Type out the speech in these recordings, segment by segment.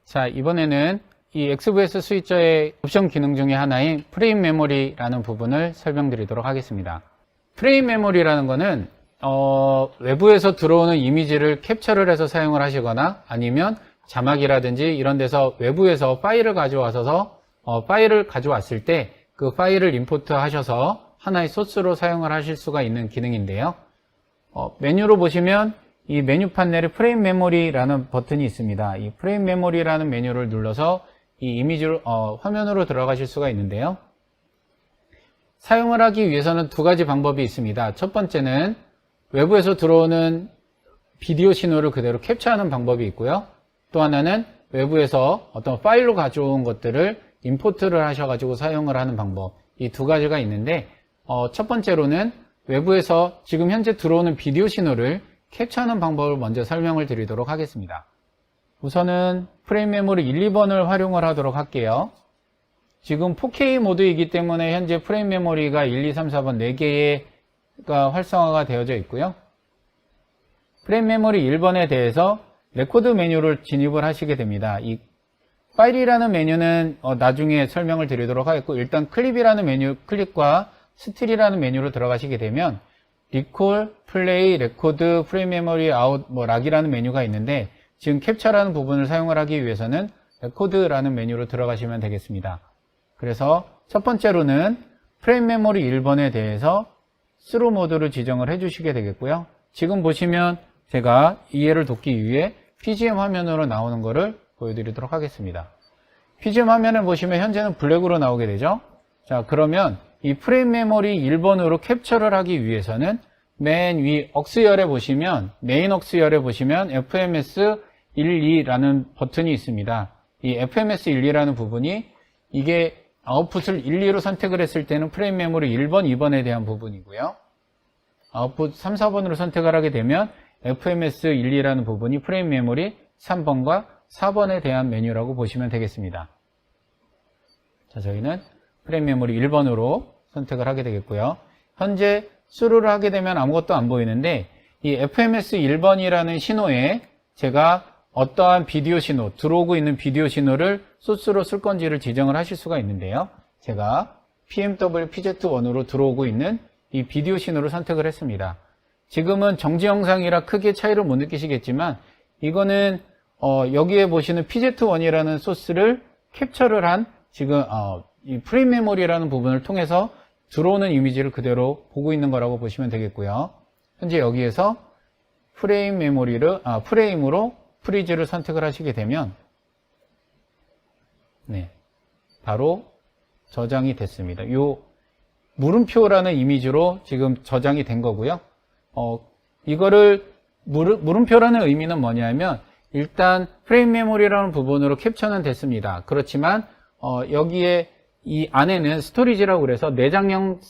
자, 이번에는 이 XVS 스위처의 옵션 기능 중에 하나인 프레임 메모리라는 부분을 설명드리도록 하겠습니다. 프레임 메모리라는 거는 외부에서 들어오는 이미지를 캡처를 해서 사용을 하시거나 아니면 자막이라든지 이런 데서 외부에서 파일을 가져왔을 때 그 파일을 임포트 하셔서 하나의 소스로 사용을 하실 수가 있는 기능인데요. 메뉴로 보시면 이 메뉴 판넬에 프레임 메모리라는 버튼이 있습니다. 이 프레임 메모리라는 메뉴를 눌러서 이 이미지를 화면으로 들어가실 수가 있는데요. 사용을 하기 위해서는 두 가지 방법이 있습니다. 첫 번째는 외부에서 들어오는 비디오 신호를 그대로 캡처하는 방법이 있고요. 또 하나는 외부에서 어떤 파일로 가져온 것들을 임포트를 하셔가지고 사용을 하는 방법, 이 두 가지가 있는데 첫 번째로는 외부에서 지금 현재 들어오는 비디오 신호를 캡처하는 방법을 먼저 설명을 드리도록 하겠습니다. 우선은 프레임 메모리 1, 2번을 활용을 하도록 할게요. 지금 4K 모드이기 때문에 현재 프레임 메모리가 1, 2, 3, 4번 4개가 활성화가 되어져 있고요. 프레임 메모리 1번에 대해서 레코드 메뉴를 진입을 하시게 됩니다. 이 파일이라는 메뉴는 나중에 설명을 드리도록 하겠고, 일단 클립이라는 메뉴 클릭과 스틸이라는 메뉴로 들어가시게 되면 리콜, 플레이, 레코드, 프레임 메모리, 아웃, 락이라는 메뉴가 있는데 지금 캡처라는 부분을 사용을 하기 위해서는 레코드라는 메뉴로 들어가시면 되겠습니다. 그래서 첫 번째로는 프레임 메모리 1번에 대해서 스루 모드를 지정을 해주시게 되겠고요. 지금 보시면 제가 이해를 돕기 위해 PGM 화면으로 나오는 것을 보여드리도록 하겠습니다. PGM 화면을 보시면 현재는 블랙으로 나오게 되죠. 자, 그러면 이 프레임 메모리 1번으로 캡처를 하기 위해서는 맨 위 억스열에 보시면, 메인 억스열에 보시면 FMS 12라는 버튼이 있습니다. 이 FMS 12라는 부분이 이게 아웃풋을 1, 2로 선택을 했을 때는 프레임 메모리 1번, 2번에 대한 부분이고요. 아웃풋 3, 4번으로 선택을 하게 되면 FMS 1, 2라는 부분이 프레임 메모리 3번과 4번에 대한 메뉴라고 보시면 되겠습니다. 자, 저희는 프레임 메모리 1번으로 선택을 하게 되겠고요. 현재 스루를 하게 되면 아무것도 안 보이는데 이 FMS 1번이라는 신호에 제가 어떠한 비디오 신호, 들어오고 있는 비디오 신호를 소스로 쓸 건지를 지정을 하실 수가 있는데요. 제가 PMW PZ1으로 들어오고 있는 이 비디오 신호를 선택을 했습니다. 지금은 정지 영상이라 크게 차이를 못 느끼시겠지만 이거는 여기에 보시는 PZ1이라는 소스를 캡처를 한 지금 이 프레임 메모리라는 부분을 통해서 들어오는 이미지를 그대로 보고 있는 거라고 보시면 되겠고요. 현재 여기에서 프레임 메모리를 프레임으로 프리즈를 선택을 하시게 되면 바로 저장이 됐습니다. 요 물음표라는 이미지로 지금 저장이 된 거고요. 이거를 물음표라는 의미는 뭐냐면 일단 프레임 메모리라는 부분으로 캡처는 됐습니다. 그렇지만 여기에 이 안에는 스토리지라고 그래서 내장형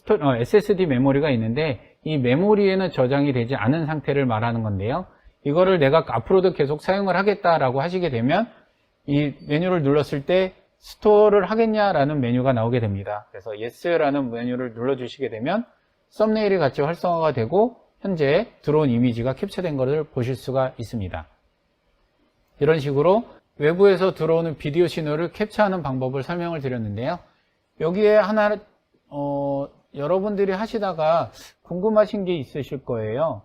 SSD 메모리가 있는데 이 메모리에는 저장이 되지 않은 상태를 말하는 건데요. 이거를 내가 앞으로도 계속 사용을 하겠다라고 하시게 되면 이 메뉴를 눌렀을 때 스토어를 하겠냐라는 메뉴가 나오게 됩니다. 그래서 Yes라는 메뉴를 눌러주시게 되면 썸네일이 같이 활성화가 되고 현재 들어온 이미지가 캡처된 것을 보실 수가 있습니다. 이런 식으로 외부에서 들어오는 비디오 신호를 캡처하는 방법을 설명을 드렸는데요. 여기에 하나 여러분들이 하시다가 궁금하신 게 있으실 거예요.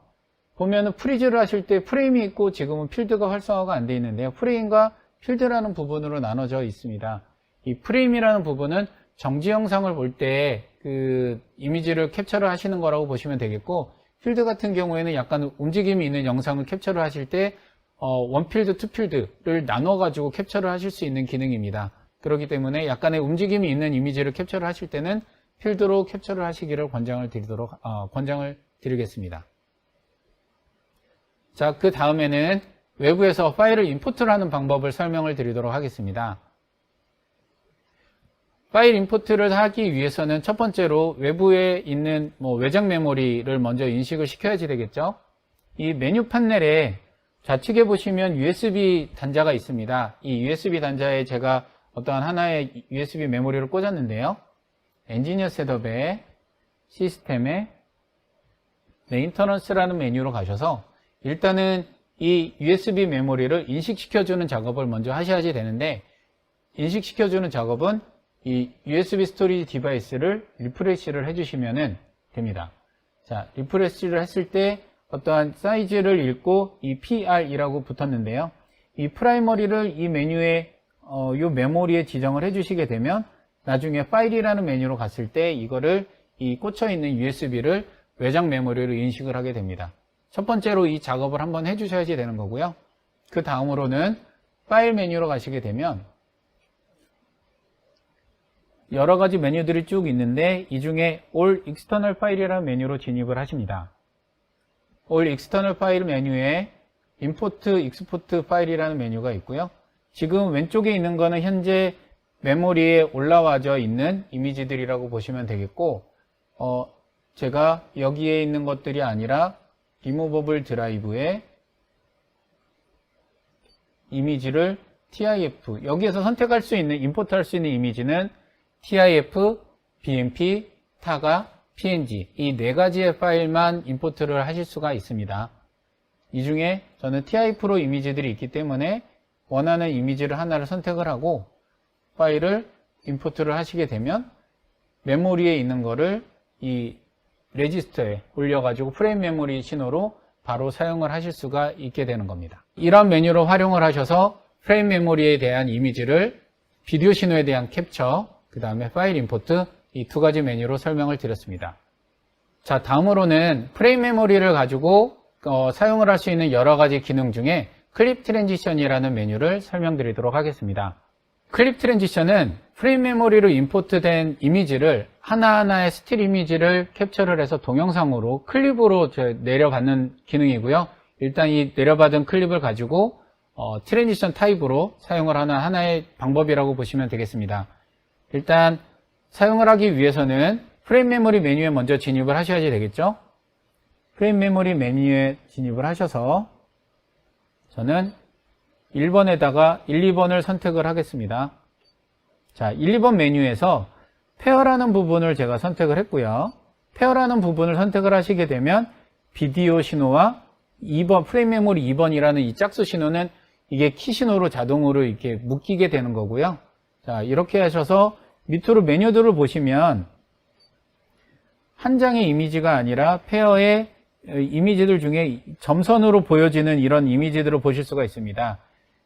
보면은 프리즈를 하실 때 프레임이 있고 지금은 필드가 활성화가 안 돼 있는데요. 프레임과 필드라는 부분으로 나눠져 있습니다. 이 프레임이라는 부분은 정지 영상을 볼 때 그 이미지를 캡처를 하시는 거라고 보시면 되겠고, 필드 같은 경우에는 약간 움직임이 있는 영상을 캡처를 하실 때 원필드, 투필드를 나눠가지고 캡처를 하실 수 있는 기능입니다. 그렇기 때문에 약간의 움직임이 있는 이미지를 캡처를 하실 때는 필드로 캡처를 하시기를 권장을 드리겠습니다. 자, 그 다음에는 외부에서 파일을 임포트를 하는 방법을 설명을 드리도록 하겠습니다. 파일 임포트를 하기 위해서는 첫 번째로 외부에 있는 외장 메모리를 먼저 인식을 시켜야지 되겠죠. 이 메뉴 판넬에 좌측에 보시면 USB 단자가 있습니다. 이 USB 단자에 제가 어떠한 하나의 USB 메모리를 꽂았는데요. 엔지니어 셋업에 시스템에 메인터넌스라는 메뉴로 가셔서 일단은 이 USB 메모리를 인식시켜주는 작업을 먼저 하셔야지 되는데, 인식시켜주는 작업은 이 USB 스토리지 디바이스를 리프레시를 해주시면 됩니다. 자, 리프레시를 했을 때 어떠한 사이즈를 읽고 이 PR이라고 붙었는데요. 이 프라이머리를 이 메뉴에 이 메모리에 지정을 해주시게 되면 나중에 파일이라는 메뉴로 갔을 때 이거를 이 꽂혀 있는 USB를 외장 메모리로 인식을 하게 됩니다. 첫 번째로 이 작업을 한번 해주셔야지 되는 거고요. 그 다음으로는 파일 메뉴로 가시게 되면 여러 가지 메뉴들이 쭉 있는데 이 중에 All External File이라는 메뉴로 진입을 하십니다. All External File 메뉴에 Import, Export 파일이라는 메뉴가 있고요. 지금 왼쪽에 있는 거는 현재 메모리에 올라와져 있는 이미지들이라고 보시면 되겠고, 제가 여기에 있는 것들이 아니라 리무버블 드라이브에 이미지를 TIF, 여기에서 선택할 수 있는, 임포트 할 수 있는 이미지는 TIF, BMP, TAGA, PNG 이 네 가지의 파일만 임포트를 하실 수가 있습니다. 이 중에 저는 TIF로 이미지들이 있기 때문에 원하는 이미지를 하나를 선택을 하고 파일을 임포트를 하시게 되면 메모리에 있는 거를 이 레지스터에 올려가지고 프레임 메모리 신호로 바로 사용을 하실 수가 있게 되는 겁니다. 이런 메뉴로 활용을 하셔서 프레임 메모리에 대한 이미지를 비디오 신호에 대한 캡처, 그 다음에 파일 임포트 이 두 가지 메뉴로 설명을 드렸습니다. 자, 다음으로는 프레임 메모리를 가지고 사용을 할 수 있는 여러 가지 기능 중에 클립 트랜지션이라는 메뉴를 설명드리도록 하겠습니다. 클립 트랜지션은 프레임 메모리로 임포트된 이미지를 하나하나의 스틸 이미지를 캡처를 해서 동영상으로 클립으로 내려받는 기능이고요. 일단 이 내려받은 클립을 가지고 트랜지션 타입으로 사용을 하는 하나의 방법이라고 보시면 되겠습니다. 일단 사용을 하기 위해서는 프레임 메모리 메뉴에 먼저 진입을 하셔야지 되겠죠. 프레임 메모리 메뉴에 진입을 하셔서 저는 1번에다가 1, 2번을 선택을 하겠습니다. 자, 1, 2번 메뉴에서 페어라는 부분을 제가 선택을 했고요. 페어라는 부분을 선택을 하시게 되면 비디오 신호와 2번, 프레임 메모리 2번이라는 이 짝수 신호는 이게 키 신호로 자동으로 이렇게 묶이게 되는 거고요. 자, 이렇게 하셔서 밑으로 메뉴들을 보시면 한 장의 이미지가 아니라 페어의 이미지들 중에 점선으로 보여지는 이런 이미지들을 보실 수가 있습니다.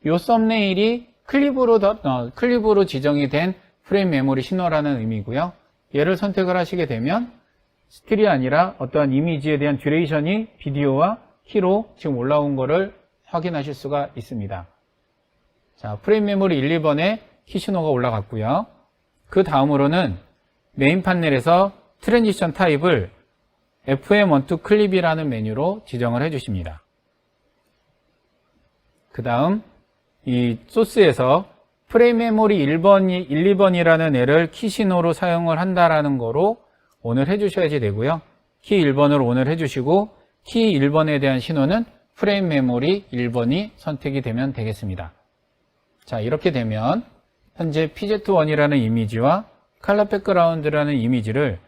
이 썸네일이 클립으로 지정이 된 프레임 메모리 신호라는 의미고요. 얘를 선택을 하시게 되면 스틸이 아니라 어떠한 이미지에 대한 듀레이션이 비디오와 키로 지금 올라온 거를 확인하실 수가 있습니다. 자, 프레임 메모리 1, 2번에 키 신호가 올라갔고요. 그 다음으로는 메인 판넬에서 트랜지션 타입을 FM12 클립이라는 메뉴로 지정을 해주십니다. 그 다음 이 소스에서 프레임 메모리 1, 2번이라는 애를 키 신호로 사용을 한다라는 거로 ON을 해주셔야지 되고요. 키 1번으로 ON을 해주시고 키 1번에 대한 신호는 프레임 메모리 1번이 선택이 되면 되겠습니다. 자, 이렇게 되면 현재 PZ1이라는 이미지와 컬러 백그라운드라는 이미지를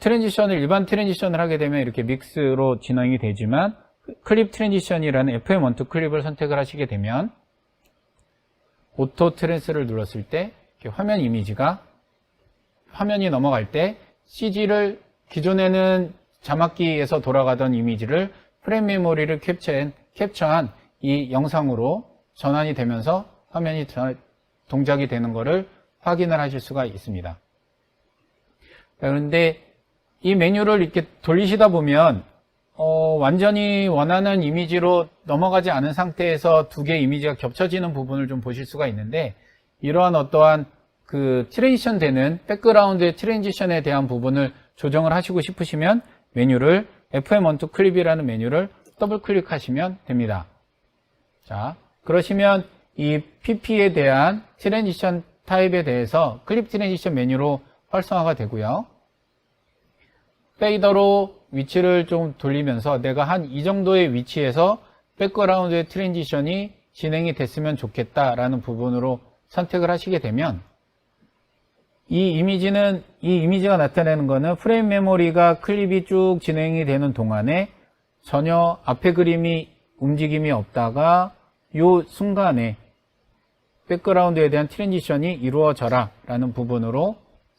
일반 트랜지션을 하게 되면 이렇게 믹스로 진행이 되지만 클립 트랜지션이라는 FM12 클립을 선택을 하시게 되면 오토 트랜스를 눌렀을 때 이렇게 화면이 넘어갈 때 CG를 기존에는 자막기에서 돌아가던 이미지를 프레임 메모리를 캡처한 이 영상으로 전환이 되면서 화면이 동작이 되는 것을 확인을 하실 수가 있습니다. 그런데 이 메뉴를 이렇게 돌리시다 보면 완전히 원하는 이미지로 넘어가지 않은 상태에서 두 개의 이미지가 겹쳐지는 부분을 좀 보실 수가 있는데 이러한 어떠한 그 트랜지션 되는 백그라운드의 트랜지션에 대한 부분을 조정을 하시고 싶으시면 메뉴를 FM12 클립이라는 메뉴를 더블 클릭하시면 됩니다. 자, 그러시면 이 PP에 대한 트랜지션 타입에 대해서 클립 트랜지션 메뉴로 활성화가 되고요. 페이더로 위치를 좀 돌리면서 내가 한 이 정도의 위치에서 백그라운드의 트랜지션이 진행이 됐으면 좋겠다라는 부분으로 선택을 하시게 되면 이 이미지가 나타내는 거는 프레임 메모리가 클립이 쭉 진행이 되는 동안에 전혀 앞에 그림이 움직임이 없다가 요 순간에 백그라운드에 대한 트랜지션이 이루어져라 라는 부분으로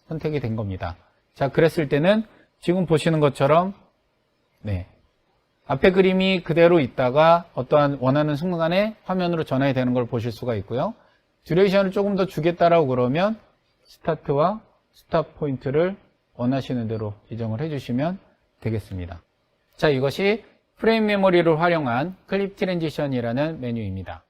선택이 된 겁니다. 자, 그랬을 때는 지금 보시는 것처럼 앞에 그림이 그대로 있다가 어떠한 원하는 순간에 화면으로 전환이 되는 걸 보실 수가 있고요. 듀레이션을 조금 더 주겠다라고 그러면 스타트와 스탑 포인트를 원하시는 대로 지정을 해주시면 되겠습니다. 자, 이것이 프레임 메모리를 활용한 클립 트랜지션이라는 메뉴입니다.